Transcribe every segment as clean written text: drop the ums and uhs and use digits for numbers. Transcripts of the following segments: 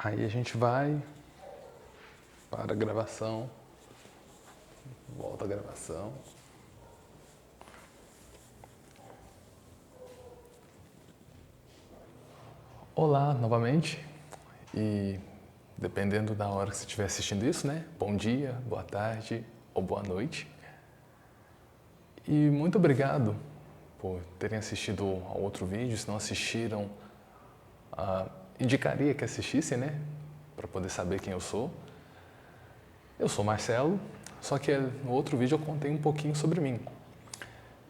Aí a gente vai para a gravação, volta a gravação. Olá novamente, e dependendo da hora que você estiver assistindo isso, né? Bom dia, boa tarde ou boa noite. E muito obrigado por terem assistido ao outro vídeo. Se não assistiram, indicaria que assistissem, né? Para poder saber quem eu sou. Eu sou Marcelo, só que no outro vídeo eu contei um pouquinho sobre mim.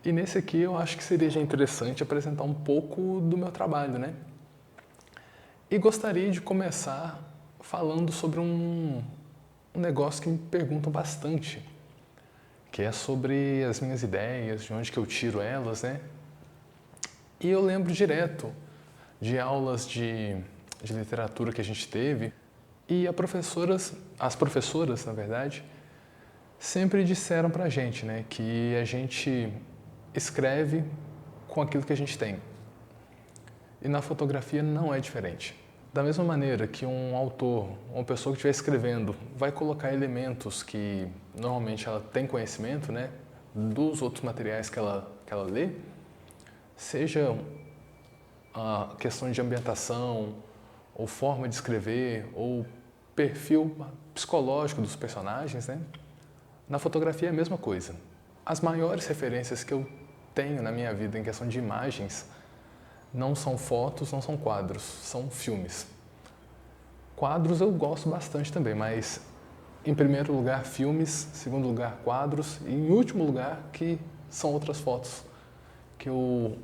E nesse aqui eu acho que seria já interessante apresentar um pouco do meu trabalho, né? E gostaria de começar falando sobre um negócio que me perguntam bastante, que é sobre as minhas ideias, de onde que eu tiro elas, né? E eu lembro direto de aulas de literatura que a gente teve e as professoras, na verdade, sempre disseram pra gente, né, que a gente escreve com aquilo que a gente tem. E na fotografia não é diferente. Da mesma maneira que um autor, uma pessoa que estiver escrevendo, vai colocar elementos que normalmente ela tem conhecimento, né, dos outros materiais que ela lê, seja a questão de ambientação, ou forma de escrever, ou perfil psicológico dos personagens, né? Na fotografia é a mesma coisa. As maiores referências que eu tenho na minha vida em questão de imagens não são fotos, não são quadros, são filmes. Quadros eu gosto bastante também, mas em primeiro lugar filmes, segundo lugar quadros e em último lugar que são outras fotos que eu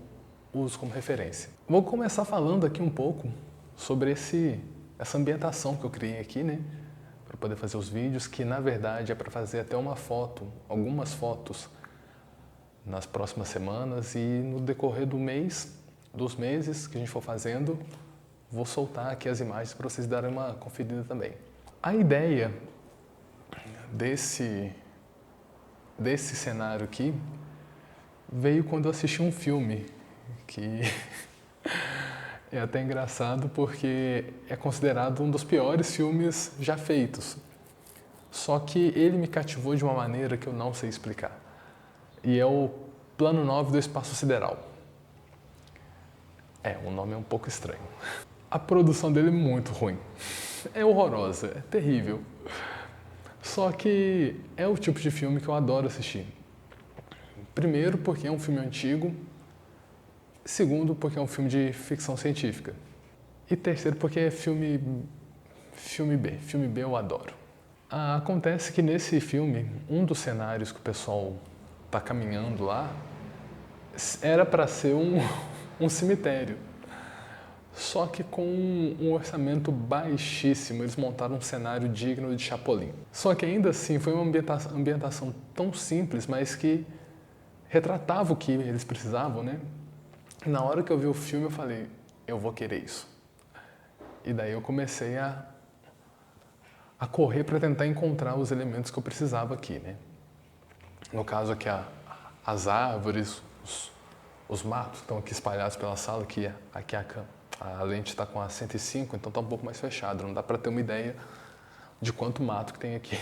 uso como referência. Vou começar falando aqui um pouco sobre essa ambientação que eu criei aqui, né? Para poder fazer os vídeos, que na verdade é para fazer até uma foto, algumas fotos nas próximas semanas e no decorrer dos meses que a gente for fazendo, vou soltar aqui as imagens para vocês darem uma conferida também. A ideia desse cenário aqui veio quando eu assisti um filme que é até engraçado porque é considerado um dos piores filmes já feitos. Só que ele me cativou de uma maneira que eu não sei explicar. E é o Plano 9 do Espaço Sideral. O nome é um pouco estranho. A produção dele é muito ruim. É horrorosa, é terrível. Só que é o tipo de filme que eu adoro assistir. Primeiro, porque é um filme antigo. Segundo, porque é um filme de ficção científica. E terceiro, porque é filme B. Filme B eu adoro. Acontece que nesse filme, um dos cenários que o pessoal está caminhando lá era para ser um cemitério. Só que com um orçamento baixíssimo, eles montaram um cenário digno de Chapolin. Só que ainda assim foi uma ambientação tão simples, mas que retratava o que eles precisavam, né? Na hora que eu vi o filme, eu falei, eu vou querer isso. E daí eu comecei a correr para tentar encontrar os elementos que eu precisava aqui, né? No caso aqui, as árvores, os matos que estão aqui espalhados pela sala, aqui a lente está com a 105, então está um pouco mais fechado, não dá para ter uma ideia de quanto mato que tem aqui.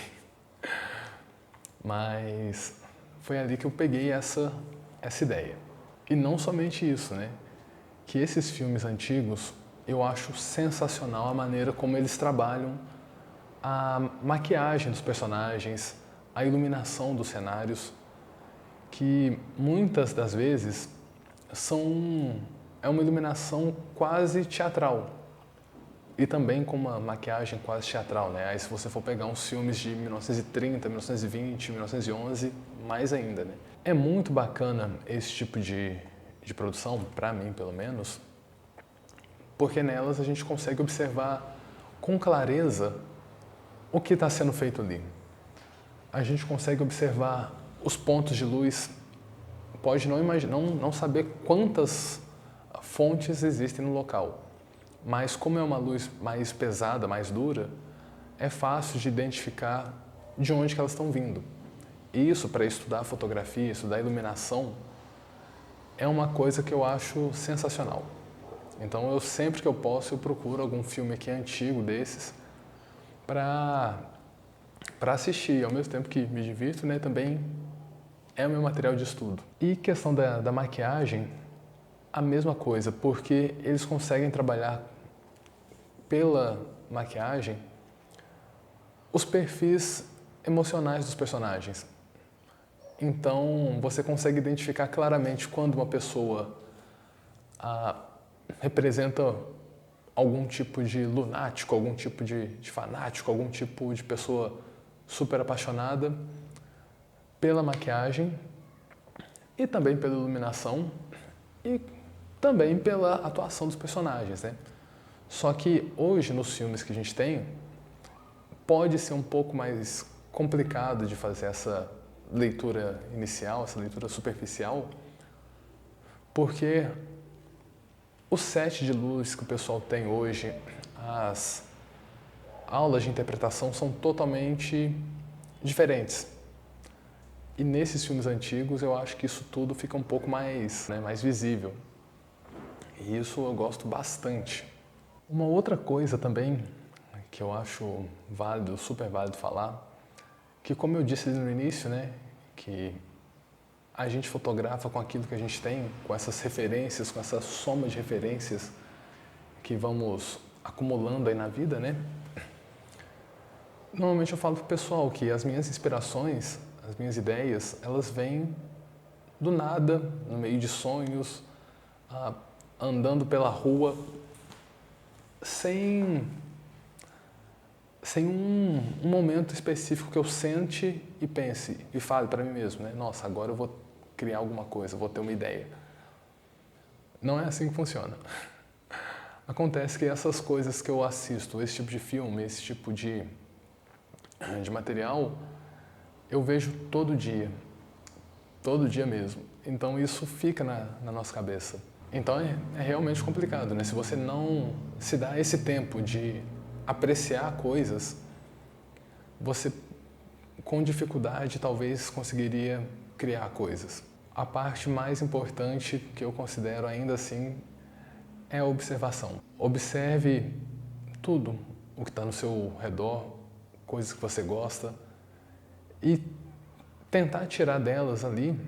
Mas foi ali que eu peguei essa ideia. E não somente isso, né? Que esses filmes antigos, eu acho sensacional a maneira como eles trabalham a maquiagem dos personagens, a iluminação dos cenários, que muitas das vezes é uma iluminação quase teatral e também com uma maquiagem quase teatral, né? Aí se você for pegar uns filmes de 1930, 1920, 1911, mais ainda, né? É muito bacana esse tipo de produção, para mim pelo menos, porque nelas a gente consegue observar com clareza o que está sendo feito ali. A gente consegue observar os pontos de luz, pode não saber quantas fontes existem no local, mas como é uma luz mais pesada, mais dura, é fácil de identificar de onde que elas estão vindo. E isso, para estudar fotografia, estudar iluminação, é uma coisa que eu acho sensacional. Então eu sempre que eu posso eu procuro algum filme aqui antigo desses para assistir, ao mesmo tempo que me divirto, né, também é o meu material de estudo. E questão da maquiagem, a mesma coisa, porque eles conseguem trabalhar pela maquiagem os perfis emocionais dos personagens. Então você consegue identificar claramente quando uma pessoa representa algum tipo de lunático, algum tipo de fanático, algum tipo de pessoa super apaixonada pela maquiagem e também pela iluminação e também pela atuação dos personagens, né? Só que hoje nos filmes que a gente tem pode ser um pouco mais complicado de fazer essa leitura inicial, essa leitura superficial, porque o set de luz que o pessoal tem hoje, as aulas de interpretação são totalmente diferentes. E nesses filmes antigos eu acho que isso tudo fica um pouco mais, né, mais visível. E isso eu gosto bastante. Uma outra coisa também que eu acho válido, super válido falar, que como eu disse no início, né, que a gente fotografa com aquilo que a gente tem, com essas referências, com essa soma de referências que vamos acumulando aí na vida, né? Normalmente eu falo pro pessoal que as minhas inspirações, as minhas ideias, elas vêm do nada, no meio de sonhos, andando pela rua, sem um momento específico que eu sente e pense e fale para mim mesmo, né? Nossa, agora eu vou criar alguma coisa, vou ter uma ideia. Não é assim que funciona. Acontece que essas coisas que eu assisto, esse tipo de filme, esse tipo de material, eu vejo todo dia mesmo. Então isso fica na nossa cabeça. Então é realmente complicado, né? Se você não se dá esse tempo de apreciar coisas, você com dificuldade talvez conseguiria criar coisas. A parte mais importante que eu considero ainda assim é a observação. Observe tudo o que está no seu redor, coisas que você gosta e tentar tirar delas ali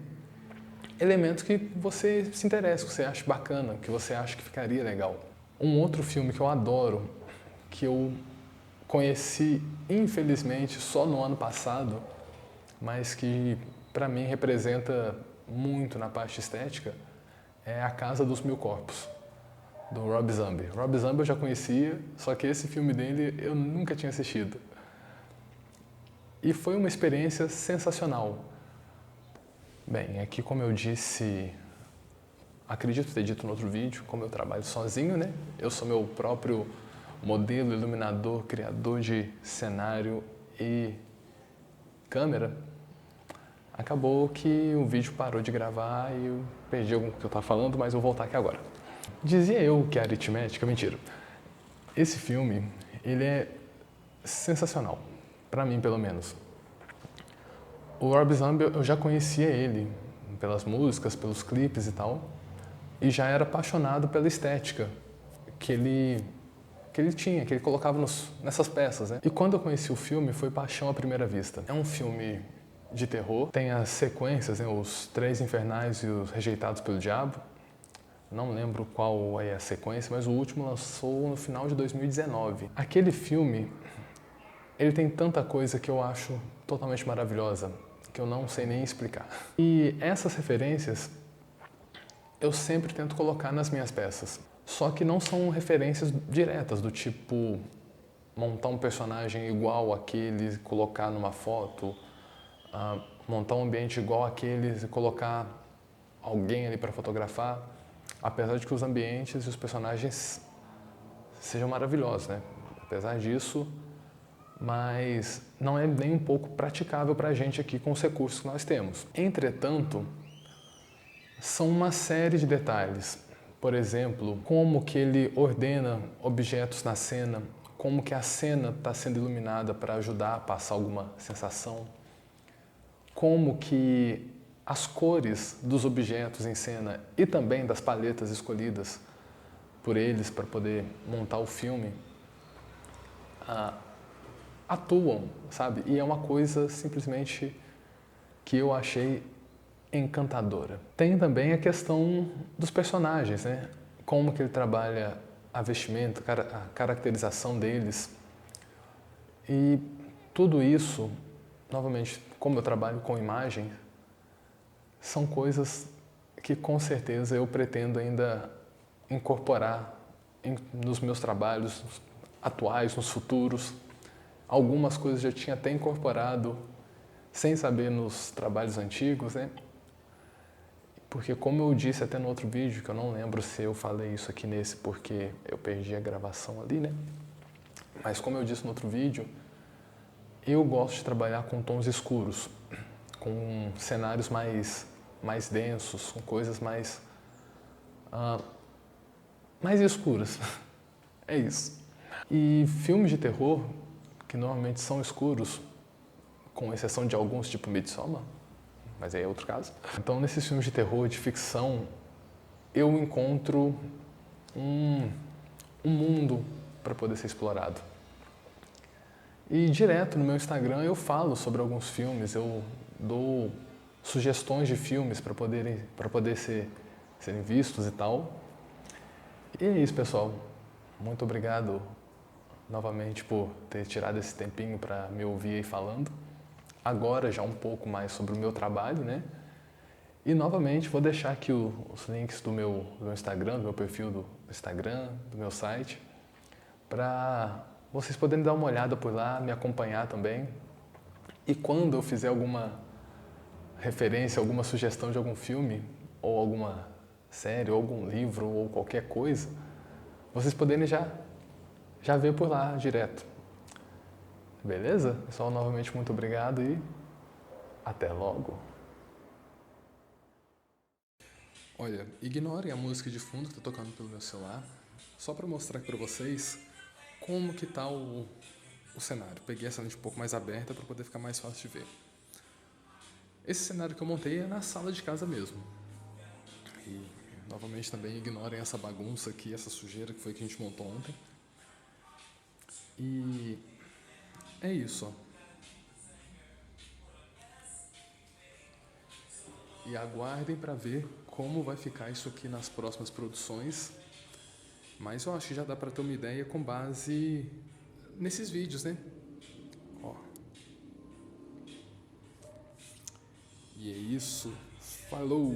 elementos que você se interessa, que você acha bacana, que você acha que ficaria legal. Um outro filme que eu adoro, que eu conheci infelizmente só no ano passado, mas que para mim representa muito na parte estética, é A Casa dos Mil Corpos, do Rob Zombie. Rob Zombie eu já conhecia, só que esse filme dele eu nunca tinha assistido. E foi uma experiência sensacional. Bem, aqui como eu disse, acredito ter dito no outro vídeo, como eu trabalho sozinho, né? Eu sou meu próprio modelo, iluminador, criador de cenário e câmera. Acabou que o vídeo parou de gravar e eu perdi algum que eu estava falando, mas vou voltar aqui agora. Dizia eu que a aritmética, mentira. Esse filme, ele é sensacional, para mim pelo menos. O Rob Zombie, eu já conhecia ele pelas músicas, pelos clipes e tal, e já era apaixonado pela estética que ele tinha, que ele colocava nessas peças, né? E quando eu conheci o filme, foi paixão à primeira vista. É um filme de terror, tem as sequências, né, os Três Infernais e os Rejeitados pelo Diabo. Não lembro qual é a sequência, mas o último lançou no final de 2019. Aquele filme, ele tem tanta coisa que eu acho totalmente maravilhosa, que eu não sei nem explicar. E essas referências eu sempre tento colocar nas minhas peças. Só que não são referências diretas, do tipo montar um personagem igual àquele, colocar numa foto, montar um ambiente igual àqueles e colocar alguém ali para fotografar, apesar de que os ambientes e os personagens sejam maravilhosos, né? Apesar disso, mas não é nem um pouco praticável para a gente aqui com os recursos que nós temos. Entretanto, são uma série de detalhes. Por exemplo, como que ele ordena objetos na cena, como que a cena está sendo iluminada para ajudar a passar alguma sensação, como que as cores dos objetos em cena e também das paletas escolhidas por eles para poder montar o filme, atuam, sabe? E é uma coisa simplesmente que eu achei encantadora. Tem também a questão dos personagens, né? Como que ele trabalha a vestimenta, a caracterização deles. E tudo isso, novamente, como eu trabalho com imagem, são coisas que com certeza eu pretendo ainda incorporar nos meus trabalhos atuais, nos futuros. Algumas coisas eu já tinha até incorporado sem saber nos trabalhos antigos, né? Porque como eu disse até no outro vídeo, que eu não lembro se eu falei isso aqui nesse porque eu perdi a gravação ali, né? Mas como eu disse no outro vídeo, eu gosto de trabalhar com tons escuros, com cenários mais densos, com coisas mais escuras. É isso. E filmes de terror, que normalmente são escuros, com exceção de alguns, tipo Midsommar, mas aí é outro caso. Então, nesses filmes de terror, de ficção, eu encontro um mundo para poder ser explorado. E direto no meu Instagram eu falo sobre alguns filmes, eu dou sugestões de filmes para poder serem vistos e tal. E é isso, pessoal. Muito obrigado novamente por ter tirado esse tempinho para me ouvir aí falando. Agora já um pouco mais sobre o meu trabalho, né? E novamente vou deixar aqui os links do meu Instagram, do meu perfil do Instagram, do meu site, para vocês poderem dar uma olhada por lá, me acompanhar também. E quando eu fizer alguma referência, alguma sugestão de algum filme, ou alguma série, ou algum livro, ou qualquer coisa, vocês poderem já ver por lá direto. Beleza? Pessoal, novamente muito obrigado e até logo. Olha, ignorem a música de fundo que está tocando pelo meu celular, só para mostrar aqui para vocês como que tá o cenário. Peguei essa lente um pouco mais aberta para poder ficar mais fácil de ver. Esse cenário que eu montei é na sala de casa mesmo. E, novamente, também ignorem essa bagunça aqui, essa sujeira que foi que a gente montou ontem. E é isso, ó. E aguardem para ver como vai ficar isso aqui nas próximas produções. Mas eu acho que já dá para ter uma ideia com base nesses vídeos, né? Ó. E é isso. Falou!